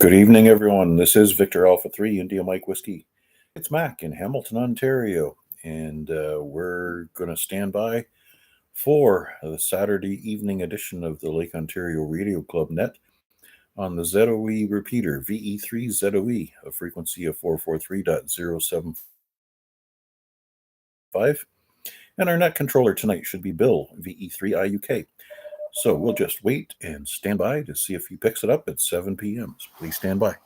Good evening, everyone. This is Victor Alpha 3 India Mike Whiskey. It's Mac in Hamilton, Ontario, and we're going to stand by for the Saturday evening edition of the Lake Ontario Radio Club Net on the ZOE repeater, VE3ZOE, a frequency of 443.075. And our net controller tonight should be Bill, VE3IUK. So we'll just wait and stand by to see if he picks it up at 7 p.m. So please stand by.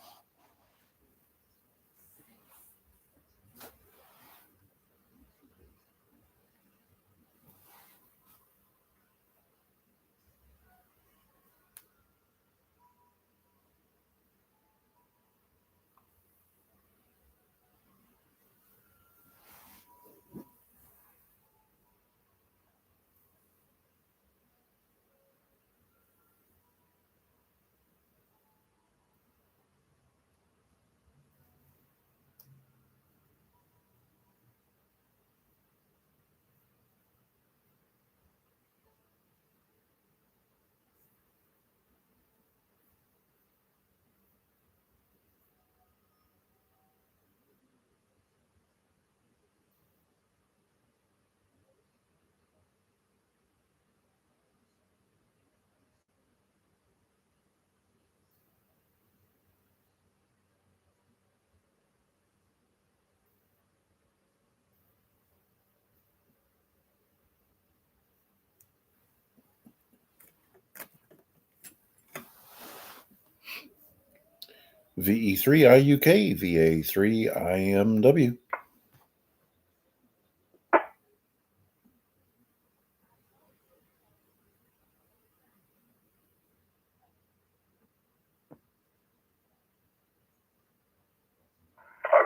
VE3IUK, VA3IMW.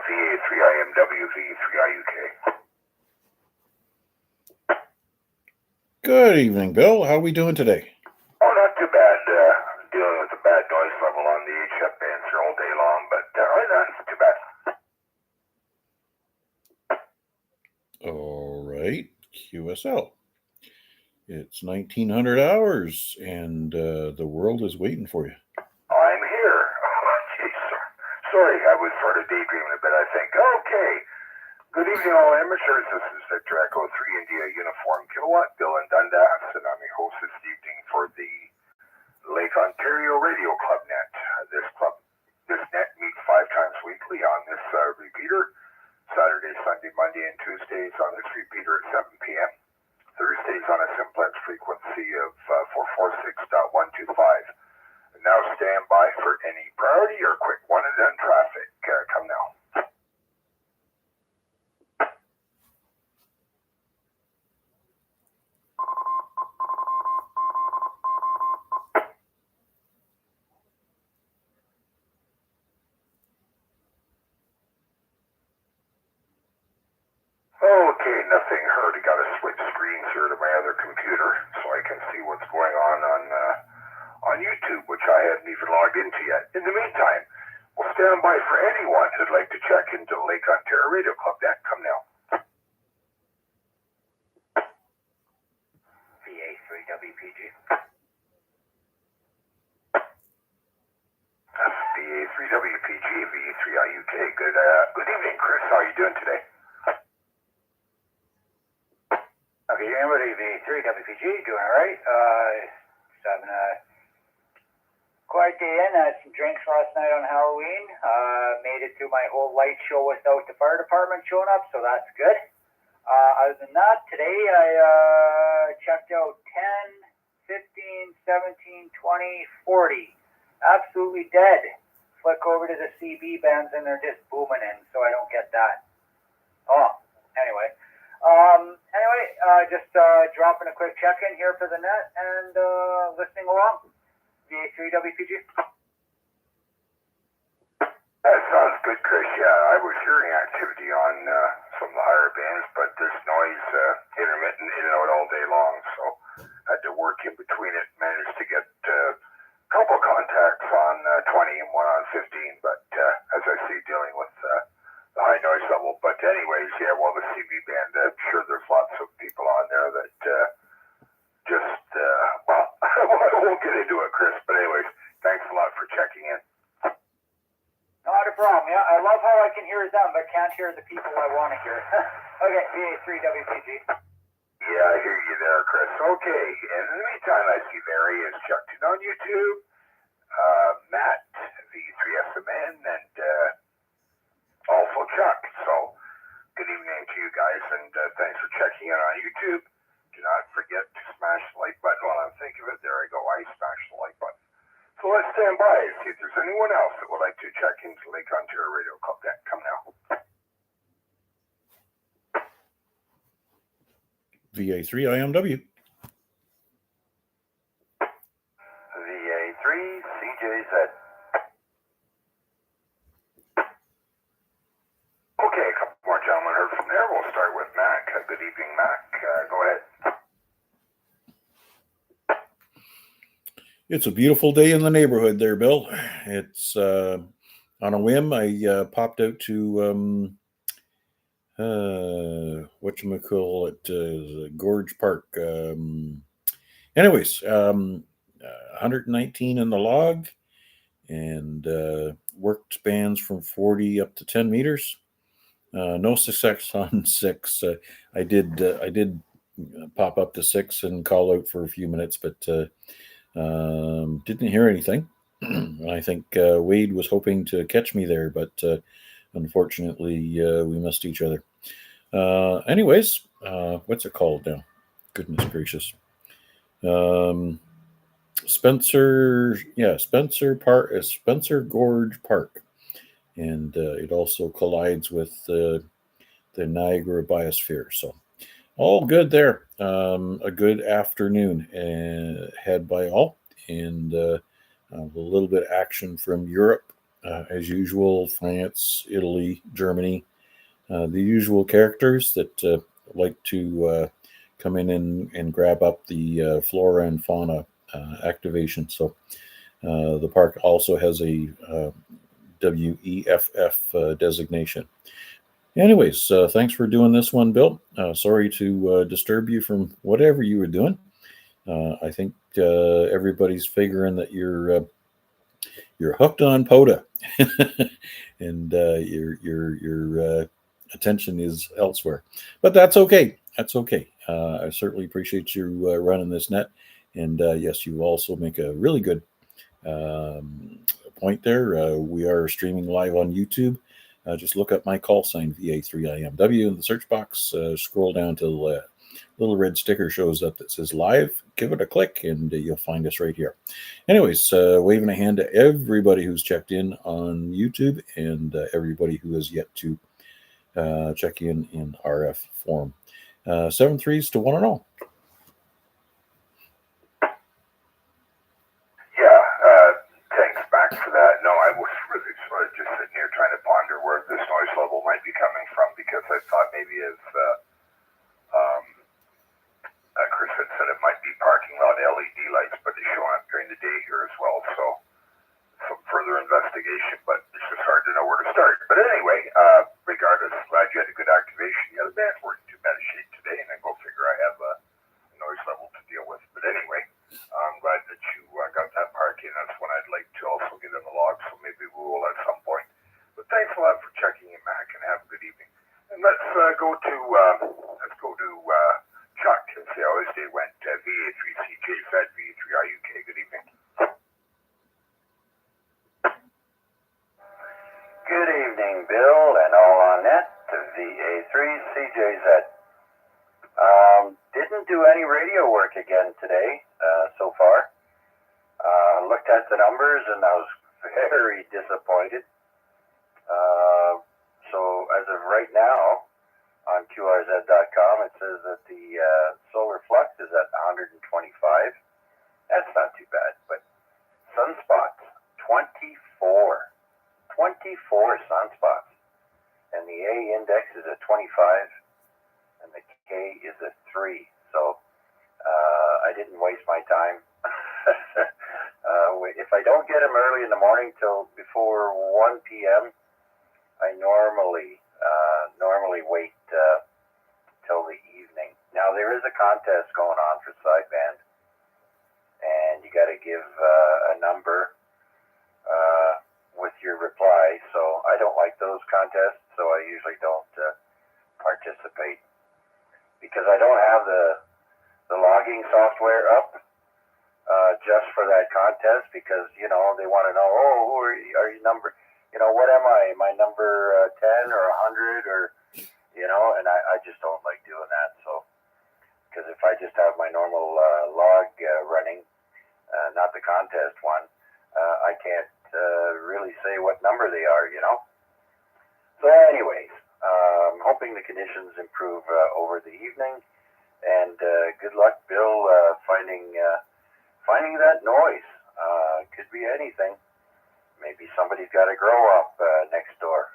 VA3IMW, VA3IUK. Good evening, Bill. How are we doing today? Oh, not too bad. Dealing with a bad noise level on the HF bands here all day long, but not too bad. All right, QSL. It's 1900 hours, and the world is waiting for you. I'm here. Oh, geez. Sorry, I was sort of daydreaming a bit, I think. Okay. Good evening, all amateurs. This is Victor Echo 3 India Uniform Kilowatt, Bill in Dundas, and I'm your host this evening for the Lake Ontario Radio Club Net. This net meets 5 times weekly on this repeater. Saturday, Sunday, Monday, and Tuesdays on this repeater at 7 p.m. Thursdays on a simplex frequency of 446.125. And now stand by for any priority or quick one and done traffic. Come now. Okay, nothing heard. I got to switch screens here to my other computer so I can see what's going on YouTube, which I hadn't even logged into yet. In the meantime, we'll stand by for anyone who'd like to check into Lake Ontario Radio Club Net. Come now. VA3WPG. VA3WPG, VA3IUK. Good evening, Chris. How are you doing today? Okay, everybody, VA3WPG, doing all right. Just having a quiet day in. Had some drinks last night on Halloween. Made it through my whole light show without the fire department showing up, so that's good. Other than that, today I checked out 10, 15, 17, 20, 40. Absolutely dead. Flick over to the CB bands and they're just booming in, so I don't get that. Oh, anyway. Just dropping a quick check-in here for the net and listening along. VA3WPG. That sounds good, Chris. Yeah, I was hearing activity on some of the higher bands, but there's noise intermittent in and out all day long, so had to work in between it. Managed to get a couple contacts on 20 and one on 15, but as I say, dealing with the high noise level. But anyways, yeah, well, the CB band, I'm sure there's lots of people on there that well, I won't get into it, Chris, but anyways, thanks a lot for checking in. Yeah, I love how I can hear them, but can't hear the people I want to hear. Okay, VA3WPG. Yeah, I hear you there, Chris. Okay, and in the meantime, I see Mary is checked in on YouTube. Matt, V3SMN, and also Chuck. So, good evening to you guys, and thanks for checking in on YouTube. Do not forget to smash the like button while I'm thinking of it. There I go. I smashed the like button. So let's stand by and see if there's anyone else that would like to check into Lake Ontario Radio Club. Come now. VA3IMW. VA3CJZ. Okay, a couple more gentlemen heard from there. We'll start with Mac. Good evening, Mac. Go ahead. It's a beautiful day in the neighborhood there, Bill. It's on a whim. I popped out to whatchamacallit, Gorge Park. Anyways, 119 in the log, and worked spans from 40 up to 10 meters. No success on 6. I did pop up to 6 and call out for a few minutes, but didn't hear anything. I think Wade was hoping to catch me there, but unfortunately we missed each other. Anyways, what's it called now? Goodness gracious. Spencer Gorge Park, and it also collides with the Niagara Biosphere. So all good there. A good afternoon had by all, and a little bit of action from Europe as usual. France, Italy, Germany, the usual characters that like to come in and grab up the flora and fauna activation. So the park also has a WEFF designation. Anyways, thanks for doing this one, Bill. Sorry to disturb you from whatever you were doing. I think everybody's figuring that you're hooked on POTA, and your attention is elsewhere. But that's okay. That's okay. I certainly appreciate you running this net. And yes, you also make a really good point there. We are streaming live on YouTube. Just look up my call sign, VA3IMW, in the search box. Scroll down till the little red sticker shows up that says live. Give it a click, and you'll find us right here. Anyways, waving a hand to everybody who's checked in on YouTube, and everybody who has yet to check in RF form. 7 3s to 1 and all. Thanks, Mac, for that. No, I was really sort of just sitting here trying to ponder where this noise level might be coming from, because I thought maybe as Chris had said, it might be parking lot LED lights, but they show up during the day here as well. So some further investigation, but it's just hard to know where to start. But anyway, regardless, glad you had a good activation. Yeah, the band's weren't too bad a shape today, and then go figure I have a noise level to deal with. But anyway, I'm glad that you got that park in. That's one I'd like to also get in the log, so maybe we will at some point. But thanks a lot for checking in, Mac, and have a good evening. And let's go to Chuck and see how his day went. VA3CJZ, VA3IUK. Good evening. Good evening, Bill, and all on net to VA3CJZ. Didn't do any radio work again today so far. Looked at the numbers and I was very disappointed. So as of right now, on QRZ.com, it says that the solar flux is at 125. That's not too bad, but sunspots, 24 sunspots. And the A index is at 25, and the K is at 3. So I didn't waste my time. If I don't get them early in the morning till before 1 p.m., I normally wait till the evening. Now there is a contest going on for sideband, and you got to give a number with your reply. So I don't like contest, so I usually don't participate because I don't have the logging software up just for that contest because, you know, they want to know, oh, who are you number, you know, what am I? Am I number 10 or 100 or, you know, and I just don't like doing that. So, because if I just have my normal log running, not the contest one, I can't really say what number they are, you know. So anyways, hoping the conditions improve over the evening, and good luck, Bill, finding that noise. Could be anything. Maybe somebody's got to grow up next door.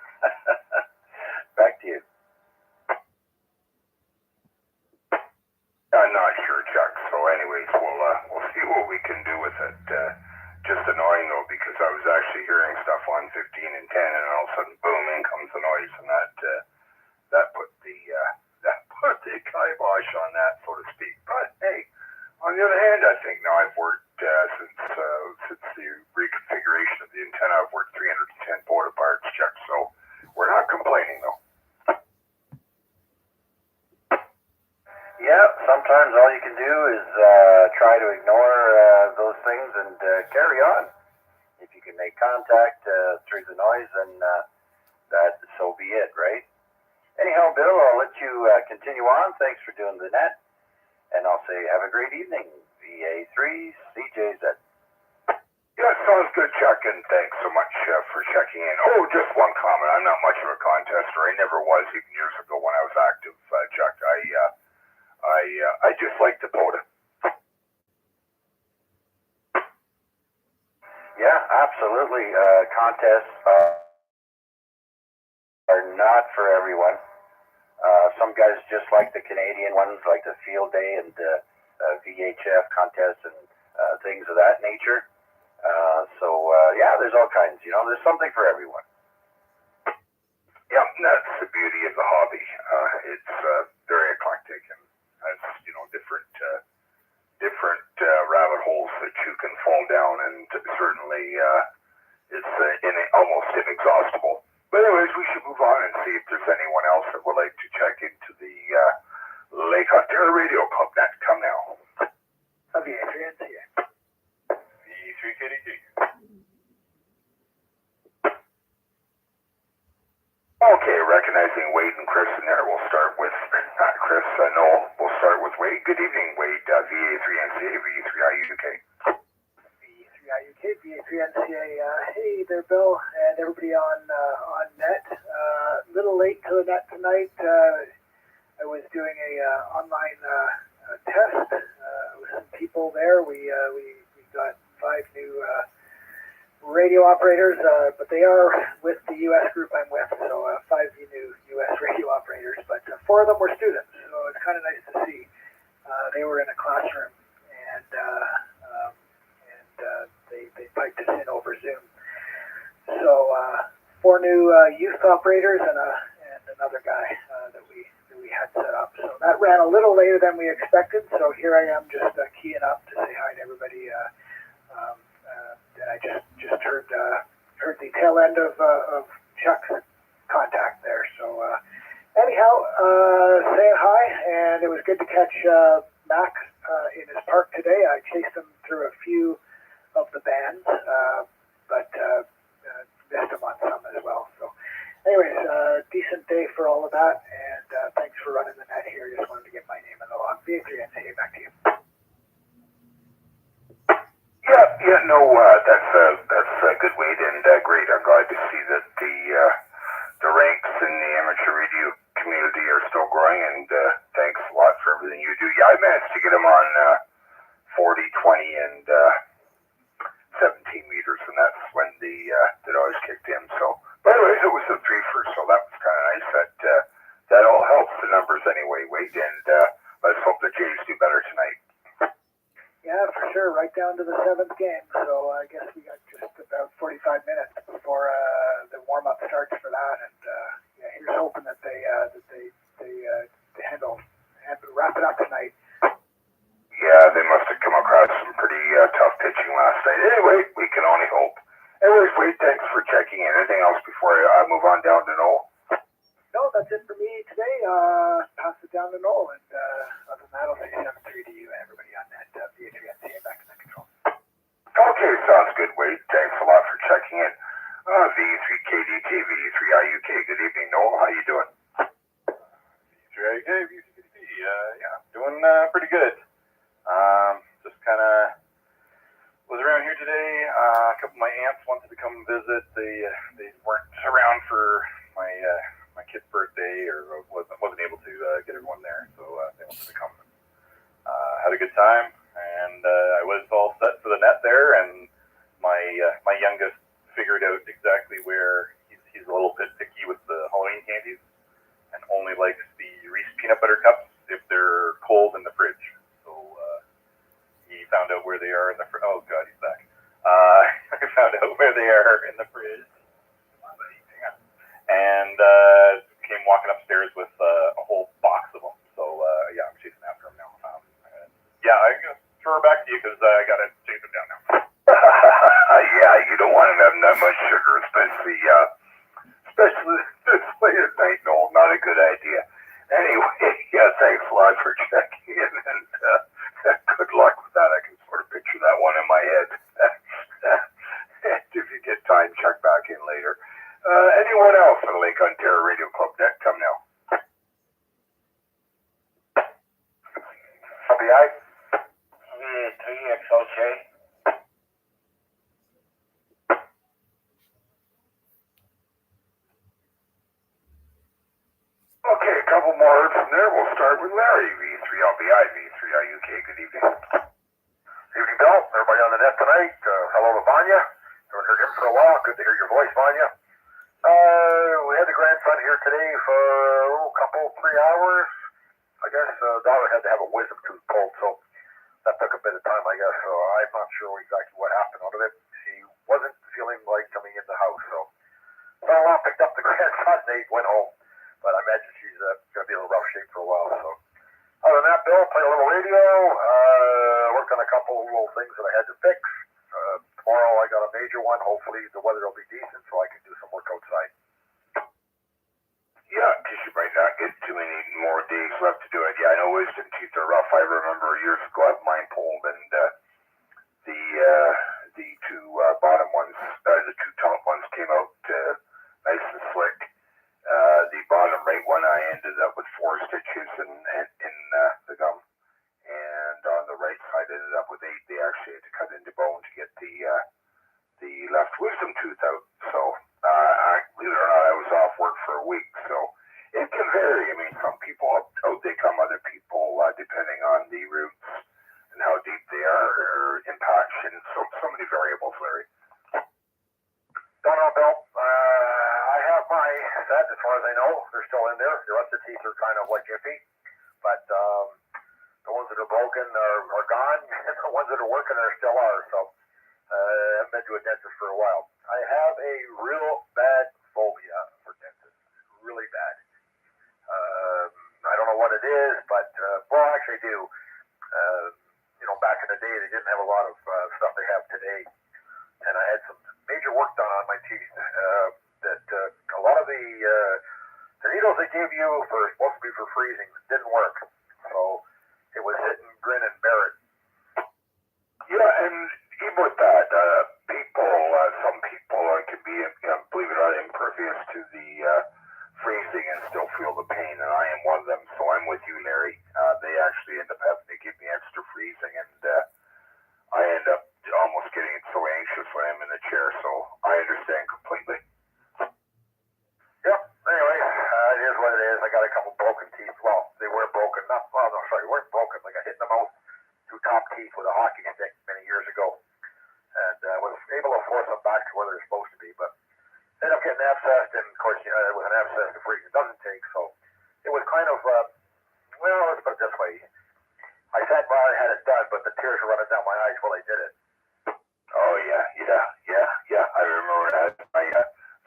Back to you. I'm not sure, Chuck. So anyways, we'll see what we can do with it. Just annoying though, because I was actually hearing stuff on 15 and 10, and all of a sudden, boom, in comes the noise, and that put the kibosh on that, so to speak. But hey, on the other hand, I think now I've worked since the reconfiguration of the antenna, I've worked 310 photo parts, Chuck. So we're not complaining though. Yeah, sometimes all you can do is try to ignore those things and carry on. If you can make contact through the noise, then that so be it, right? Anyhow, Bill, I'll let you continue on. Thanks for doing the net, and I'll say have a great evening. VA3CJZ. Yeah, sounds good, Chuck, and thanks so much for checking in. Oh, just one comment. I'm not much of a contester. I never was even years ago when I was active, Chuck. I just like the podium. Yeah, absolutely. Contests are not for everyone. Some guys just like the Canadian ones, like the field day and VHF contests and things of that nature. Yeah, there's all kinds. You know, there's something for everyone. Yeah, that's the beauty of the hobby. It's very eclectic, and has, you know, different rabbit holes that you can fall down, and certainly it's almost inexhaustible. But anyways, we should move on and see if there's anyone else that would like to check into the Lake Ontario Radio Club. Net, come now. VA3NCA. V3KDG. Okay, recognizing Wade and Chris in there, we'll start with Chris. Noel, we'll start with Wade. Good evening, Wade. VA3NCA, V3IUK. V3IUK, VA3NCA. Hey there, Bill, and everybody on net. A little late to the net tonight. I was doing a online test with some people there. We got 5 new radio operators, but they are with the U.S. group I'm with, so 5 new U.S. radio operators, but 4 of them were students, so it's kind of nice to see. They were in a classroom, and they piped us in over Zoom. So 4 new youth operators and another guy that we had set up. So that ran a little later than we expected, so here I am just keying up to say hi to everybody. And I just heard the tail end of Chuck's contact there. So anyhow, saying hi, and it was good to catch Mac in his park today. I chased him through a few of the bands, but missed him on some as well. So anyways, decent day for all of that, and thanks for running the net here. Just wanted to get my name in the log. VA3NCA, back to you. Yeah, no, that's a good way to end. Great. I'm glad to see that the ranks in the amateur radio community are still growing, and thanks a lot for everything you do. Yeah, I managed to get them on 40, 20, and 17 meters, and that's when the noise kicked in. So, but anyways, it was a 3-fer, so that was kind of nice. That all helps the numbers anyway, Wade, and let's hope the Jays do better tonight. Yeah, for sure, right down to the 7th game. So I guess we got just about 45 minutes before the warm-up starts for that. And yeah, here's hoping that they wrap it up tonight. Yeah, they must have come across some pretty tough pitching last night. Anyway, we can only hope. Anyways, Wade, thanks for checking in. Anything else before I move on down to Noel? that's it for me today. Pass it down to Noel, and other than that, I'll say 7-3 to you and everybody on that VA3IMW back in the control. Okay, sounds good, Wade. Thanks a lot for checking in. V3KDT, V3IUK. Good evening, Noel. How you doing? V3IUK, V3KDT. Yeah, doing pretty good. Just kind of was around here today. A couple of my aunts wanted to come visit. They weren't around for my kid's birthday, or wasn't able to get everyone there, so they wanted to come. Had a good time, and I was all set for the net there, and my youngest figured out exactly where he's a little bit picky with the Halloween candies, and only likes the Reese peanut butter cups if they're cold in the fridge. So he found out where they are in the fridge. Oh God, he's back. I found out where they are in the fridge. Come on, buddy, hang on. And came walking upstairs with a whole box of them. So yeah, I'm chasing after him now. Yeah, I'm gonna throw her back to you because I gotta chase him down now. Yeah, you don't want him having that much sugar, especially this late at night, Noel. Not a good idea. Anyway, yeah, thanks a lot for checking in, and good luck with that. I can sort of picture that one in my head. If you get time, check back in later. Anyone else on the Lake Ontario Radio Club net? Come now. LBI, VA3XOJ. Okay, a couple more words from there. We'll start with Larry, V3LBI, V3IUK. Good evening. Evening, Bill. Everybody on the net tonight. Hello to Vanya. Haven't heard him for a while. Good to hear your voice, Vanya. We had the Grand Front here today for a couple, 3 hours. I guess daughter had to have a wisdom tooth pulled, so that took a bit of time, I guess. So I'm not sure exactly what happened out of it. She wasn't feeling like coming in the house, so I picked up the Grand Front. They went home, but I imagine she's going to be in a rough shape for a while. So other than that, Bill, played a little radio. Worked on a couple of little things that I had to fix. Tomorrow I got a major one. Hopefully the weather will be decent so I can do some work outside. Yeah, because you might not get too many more days left to do it. Yeah, I know wisdom teeth are rough. I remember years ago I had mine pulled, and the two bottom ones, the two top ones came out nice and slick. The bottom right one, I ended up with 4 stitches in the gum, and on the right side ended up with 8. They actually had to cut into bone to get the left wisdom tooth out. So believe it or not, I was off work for a week. So it can vary. I mean, some people out they come, other people depending on the roots and how deep they are or impaction. So many variables, Larry. Don't know, Bill. I have my set, as far as I know. They're still in there. The rest of the teeth are kind of like iffy, but the ones that are broken are gone, and the ones that are working still are. So I haven't been to a dentist for a while. I have a real bad phobia for dentists. Really bad. I don't know what it is, but well, actually I do. Back in the day, they didn't have a lot of stuff they have today, and I had some major work done on my teeth. That a lot of the needles they gave you were supposed to be for freezing didn't work, so it was sit and grin and bear it. Yeah, and even with that, some people can be, believe it or not, impervious to the freezing and still feel the pain, and I am one of them, so I'm with you, Larry. They actually end up having to give me extra freezing, and I end up almost getting so anxious when I'm in the chair, so I understand completely. Yep, anyway, it is what it is. I got a couple broken teeth. Well, they were broken. They weren't broken. Like I hit them out 2 top teeth with a hockey stick many years ago, and was able to force them back to where they're supposed to be, but ended up getting abscessed, and of course, with an abscess, the freezing doesn't take, so it was kind of, let's put it this way. I sat by and had it done, but the tears were running down my eyes while I did it. Oh, yeah. I remember that.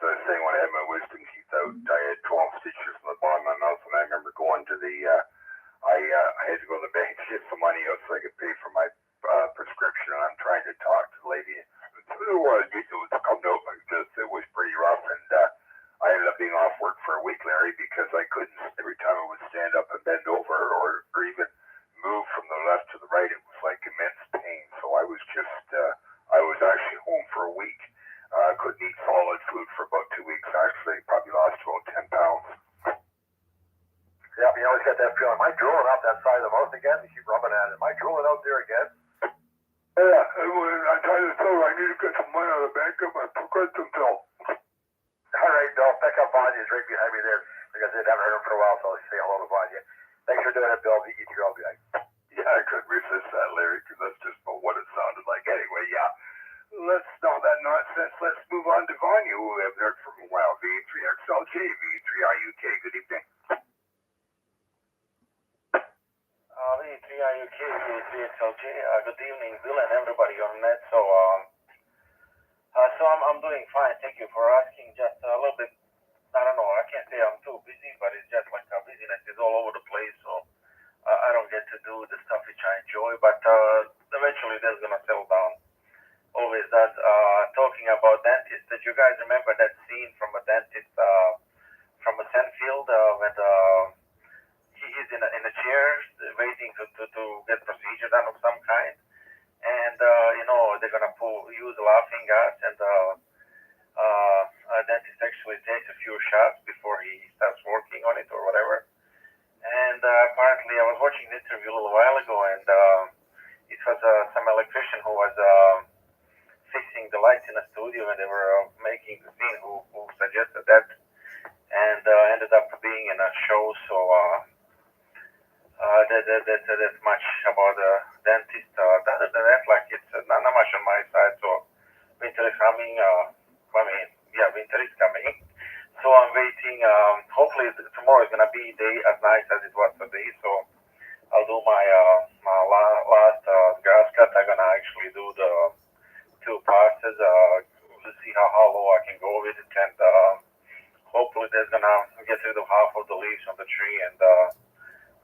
The thing when I had my wisdom teeth out, I had 12 stitches in the bottom of my mouth, and I remember going to I had to go to the bank to get some money out so I could pay for my prescription, and I'm trying to talk to the lady. It was come out like this. It was pretty rough, and I ended up being off work for a week, Larry, because I Bill, am I drooling out that side of the mouth again? You keep rubbing at it. Am I drooling out there again? Yeah, I tried to tell her I need to get some money out of the bank of my progressive bill. All right, Bill, pick up Vanya's right behind me there because I haven't heard him for a while, so I'll say hello to Vanya. Thanks for doing it, Bill. VA3, I'll be back. Yeah, I couldn't resist that, Larry, because that's just about what it sounded like. Anyway, yeah. Let's stop that nonsense. Let's move on to Vanya, who we haven't heard from a while. VA3XLJ, VA3IUK, good evening. VA3IUK, VA3XLJ, good evening, Bill, and everybody on net. So I'm doing fine. Thank you for asking. Just a little bit, I don't know, I can't say I'm too busy, but it's just like busyness is all over the place. So I don't get to do the stuff which I enjoy, but eventually that's going to settle down. Always does. Talking about dentist, did you guys remember that scene from a dentist from a Senfield when he's in a chair waiting to get procedure done of some kind? And they're gonna use laughing gas, and a dentist actually takes a few shots before he starts working on it or whatever. And apparently, I was watching the interview a little while ago, and it was some electrician who was fixing the lights in the studio, and they were making the scene who suggested that, and ended up being in a show. So that's much about the dentist. Other than that, like it's not much on my side. So winter is coming. Winter is coming. So I'm waiting. Hopefully tomorrow is gonna be day as nice as it was today. So I'll do my last grass cut. I'm gonna actually do the 2 passes. To see how low I can go with it, and hopefully that's gonna get rid of half of the leaves on the tree, and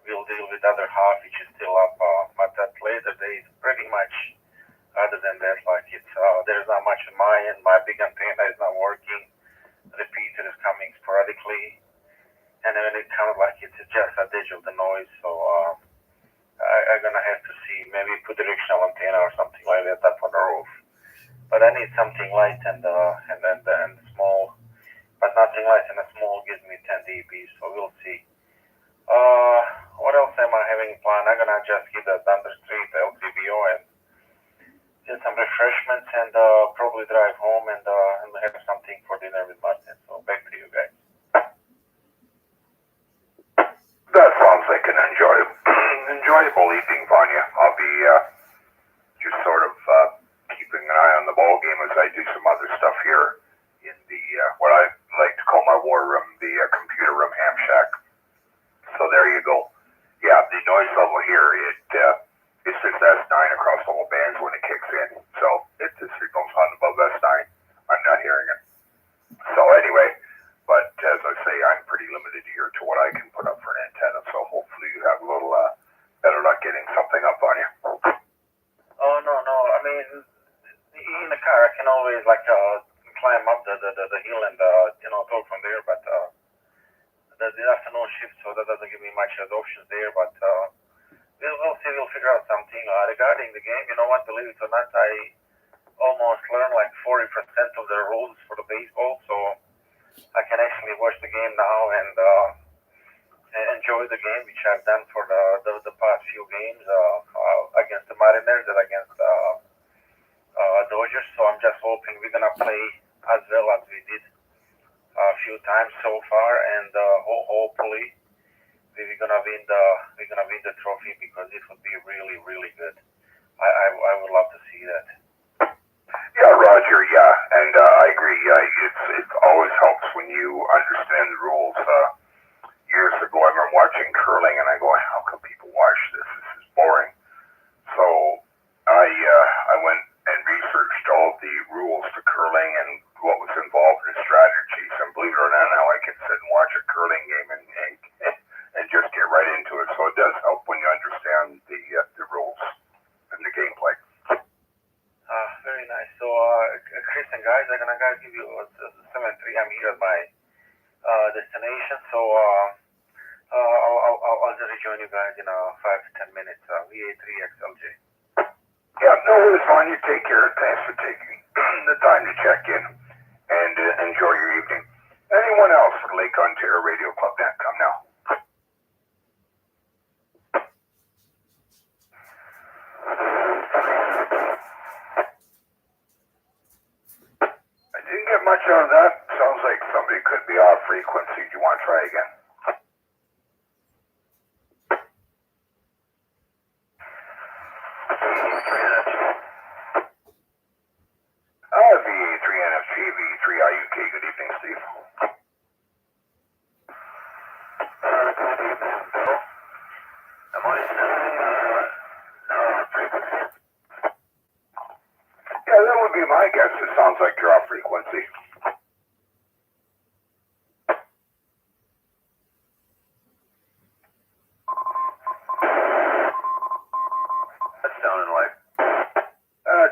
we'll deal with the other half which is still up. But that later days, pretty much. Other than that, like it's there's not much on my end. My big antenna is not working. Repeater is coming sporadically, and then it kind of like it's just a digital noise. So I'm gonna have to see, maybe put directional antenna or something like that up on the roof. But I need something light and small. But nothing light and small gives me 10 dB. So we'll see. What else am I having planned? I'm gonna just hit the Thunder Street LCBO and get some refreshments, and probably drive home and have something for dinner with Martin. So back to you guys. That sounds like an enjoyable evening, Vanya. I'll be just sort of keeping an eye on the ball game as I do some other stuff here in the what I like to call my war room, the computer room, ham shack. So there you go. Yeah, the noise level here, it's just S9 across the whole bands when it kicks in. So if the signal's on above S9, I'm not hearing it. So anyway, but as I say, I'm pretty limited here to what I can put up for an antenna. So hopefully you have a little better luck getting something up on you. Oh no! I mean, in the car I can always climb up the hill and talk from there. But the afternoon shift, so that doesn't give me much options there. But we'll see. We'll figure out something regarding the game. You know what? Believe it or not, I almost learned like 40% of the rules for the baseball, so I can actually watch the game now and enjoy the game, which I've done for the past few games against the Mariners and against Dodgers. So I'm just hoping we're gonna play as well as we did a few times so far, and hopefully we're gonna win the trophy, because it would be really, really good. I would love to see that. Yeah, Roger. Yeah, and I agree. It always helps when you understand the rules. Years ago, I remember watching curling, and I go, "How come people watch this? This is boring." So I went and researched all the rules to curling and what was involved in strategies. And believe it or not, now I can sit and watch a curling game and just get right into it. So it does help when you understand the rules and the gameplay. Very nice. So, Chris and guys, I'm gonna give you 7-3. I'm here at my destination. So I'll just rejoin you guys in 5 to 10 minutes. VA3XLJ. Yeah, no worries, Vaughn. You take care. Thanks for taking the time to check in and enjoy your evening. Anyone else at Lake Ontario Radio Club? Net, come now. didn't get much out of that. Sounds like somebody could be off frequency. Do you want to try again? VA3IMW LORC, good evening, Steve. Yeah, that would be my guess. It sounds like you're off frequency. That's sounding like.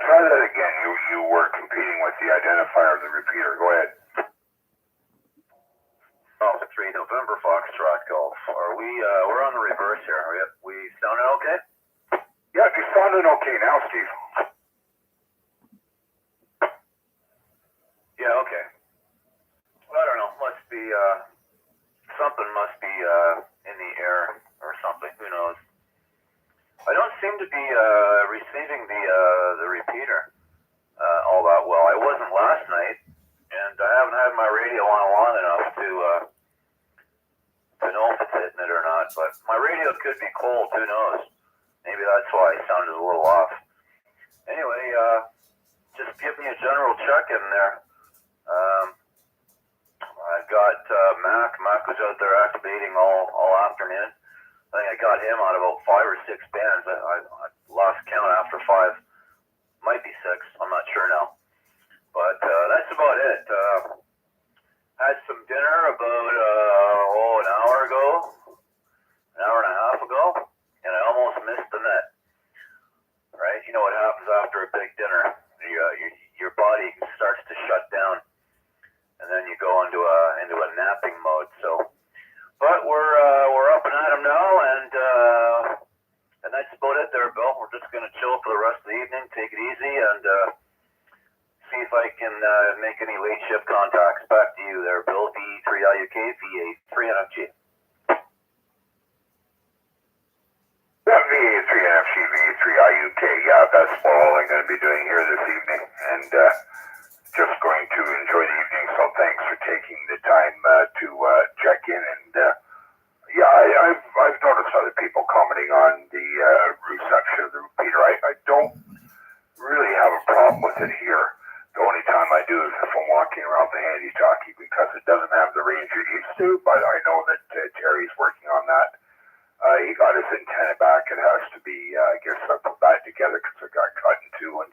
Try that again. You were competing with the identifier of the repeater. Go ahead. Oh, 3 November Foxtrot Golf. Are we, we're on the reverse here. We sounding okay? Yeah, you're sounding okay now, Steve. Yeah, okay. Well, I don't know. Must be, something must be, in the air or something. Who knows? I don't seem to be, receiving the repeater, all that well. I wasn't last night, and I haven't had my radio on long enough to know if it's hitting it or not, but my radio could be cold, who knows? Maybe that's why I sounded a little off. Anyway, just give me a general check in there. I've got Mac. Mac was out there activating all afternoon. I think I got him on about 5 or 6 bands. I lost count after 5. Might be 6. I'm not sure now. But that's about it. Had some dinner about an hour ago, an hour and a half ago, and I almost missed the net. Right? You know what happens after a big dinner? Your body starts to shut down, and then you go into a napping mode. So, but we're up and at 'em now, and that's about it there, Bill. We're just gonna chill for the rest of the evening, take it easy, and see if I can make any late shift contacts. Back to you there, Bill. VA3IUK, VA3NFG. Yeah, VA3NFG, VA3IUK. Yeah, that's all I'm going to be doing here this evening, and just going to enjoy the evening. So thanks for taking the time to check in. And yeah, I've noticed other people commenting on the reception of the repeater. I don't really have a problem with it here. The only time I do is if I'm walking around the handy-talkie, because it doesn't have the range it used to, but I know that Terry's working on that. He got his antenna back. It has to be, I guess I put that together because it got cut in two, and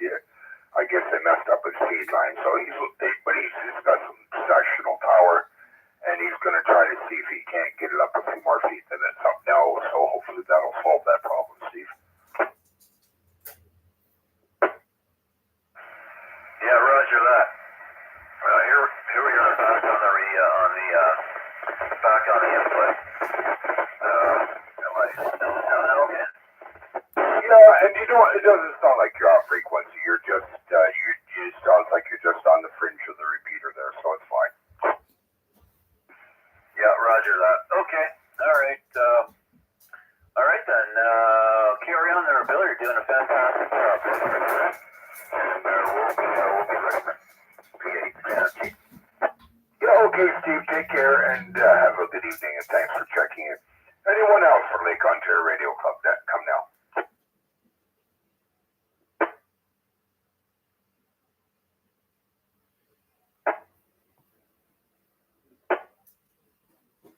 I guess they messed up his feed line. So he's got some sectional power, and he's going to try to see if he can't get it up a few more feet than it's up now. So hopefully that'll solve that problem, Steve. Yeah, roger that. Here we are back on the input. Okay. Yeah, and you know what? It doesn't sound like you're off frequency. You're just it sounds like you're just on the fringe of the repeater there, so it's fine. Yeah, roger that. Okay. All right. All right then. Carry on there, Bill. You're doing a fantastic job. And we'll be listening. VA3NFG. Yeah, okay, Steve. Take care and have a good evening, and thanks for checking in. Anyone else from Lake Ontario Radio Club? Come now.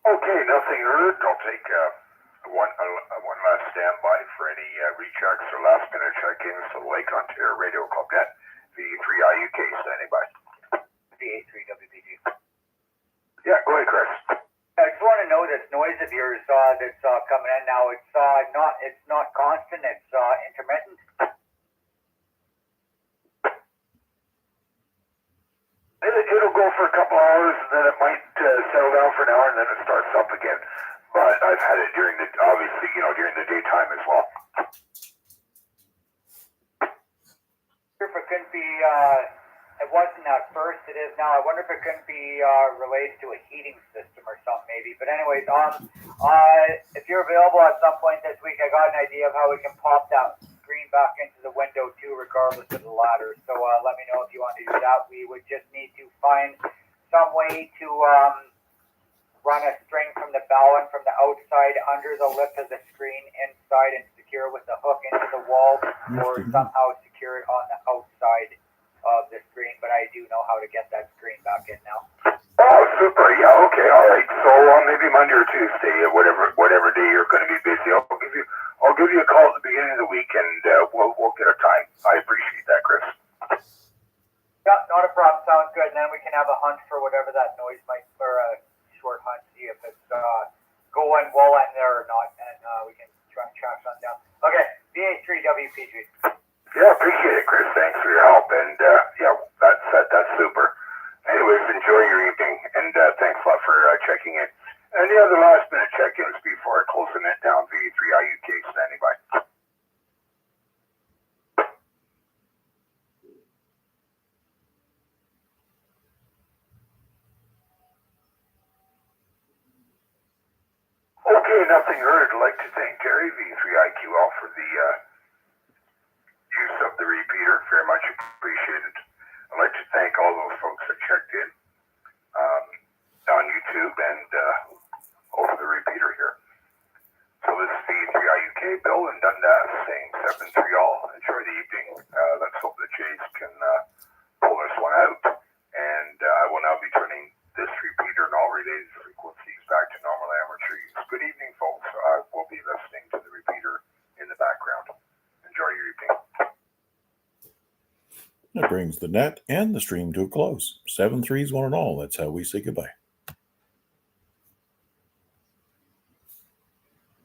Okay, nothing heard. I'll take one last standby for any rechecks or last minute check-ins to the Lake Ontario Radio Club net. VA3IUK standing by. VA3WPG. Yeah, go ahead, Chris. I just want to know this noise of yours that's coming in now. It's not constant. It's intermittent. It'll go for a couple hours, and then it might settle down for an hour, and then it starts up again. But I've had it during the daytime as well. If it couldn't be, it wasn't at first. It is now. I wonder if it couldn't be related to a heating system or something, maybe. But anyways, if you're available at some point this week, I got an idea of how we can pop that screen back into the window too, regardless of the ladder. So let me know if you want to do that. We would just need to find some way to run a string from the ballon from the outside under the lip of the screen inside and secure with a hook into the wall, or somehow secure it on the outside of the screen. But I do know how to get that screen back in now. Oh, super. Yeah, okay, all right. So maybe Monday or Tuesday, whatever day you're going to be busy, I'll give you a call at the beginning of the week, and we'll get a time. I appreciate that, Chris. Yeah, not a problem. Sounds good. And then we can have a hunt for whatever that noise might, or a short hunt, see if it's going well in there or not, and we can try and track something down. Okay, VA3WPG. Yeah, appreciate it, Chris. Thanks for your help, and yeah, that's super. Anyways, enjoy your evening, and thanks a lot for checking in. Any other last minute check-ins before closing it down? VA3IUK standing by. Okay, nothing heard. I'd like to thank Gary, V3IQL, for the use of the repeater. Very much appreciated. I'd like to thank all those folks that checked in on YouTube and over the repeater here. So this is V3IUK, Bill and Dundas saying 7-3 all. Enjoy the evening. Let's hope the Jays can pull this one out. And I will now be turning this repeater and all related frequencies back to normal amateur use. Good evening, folks. I will be listening to the repeater in the background. Enjoy your evening. That brings the net and the stream to a close. 7-3s, 1 and all. That's how we say goodbye.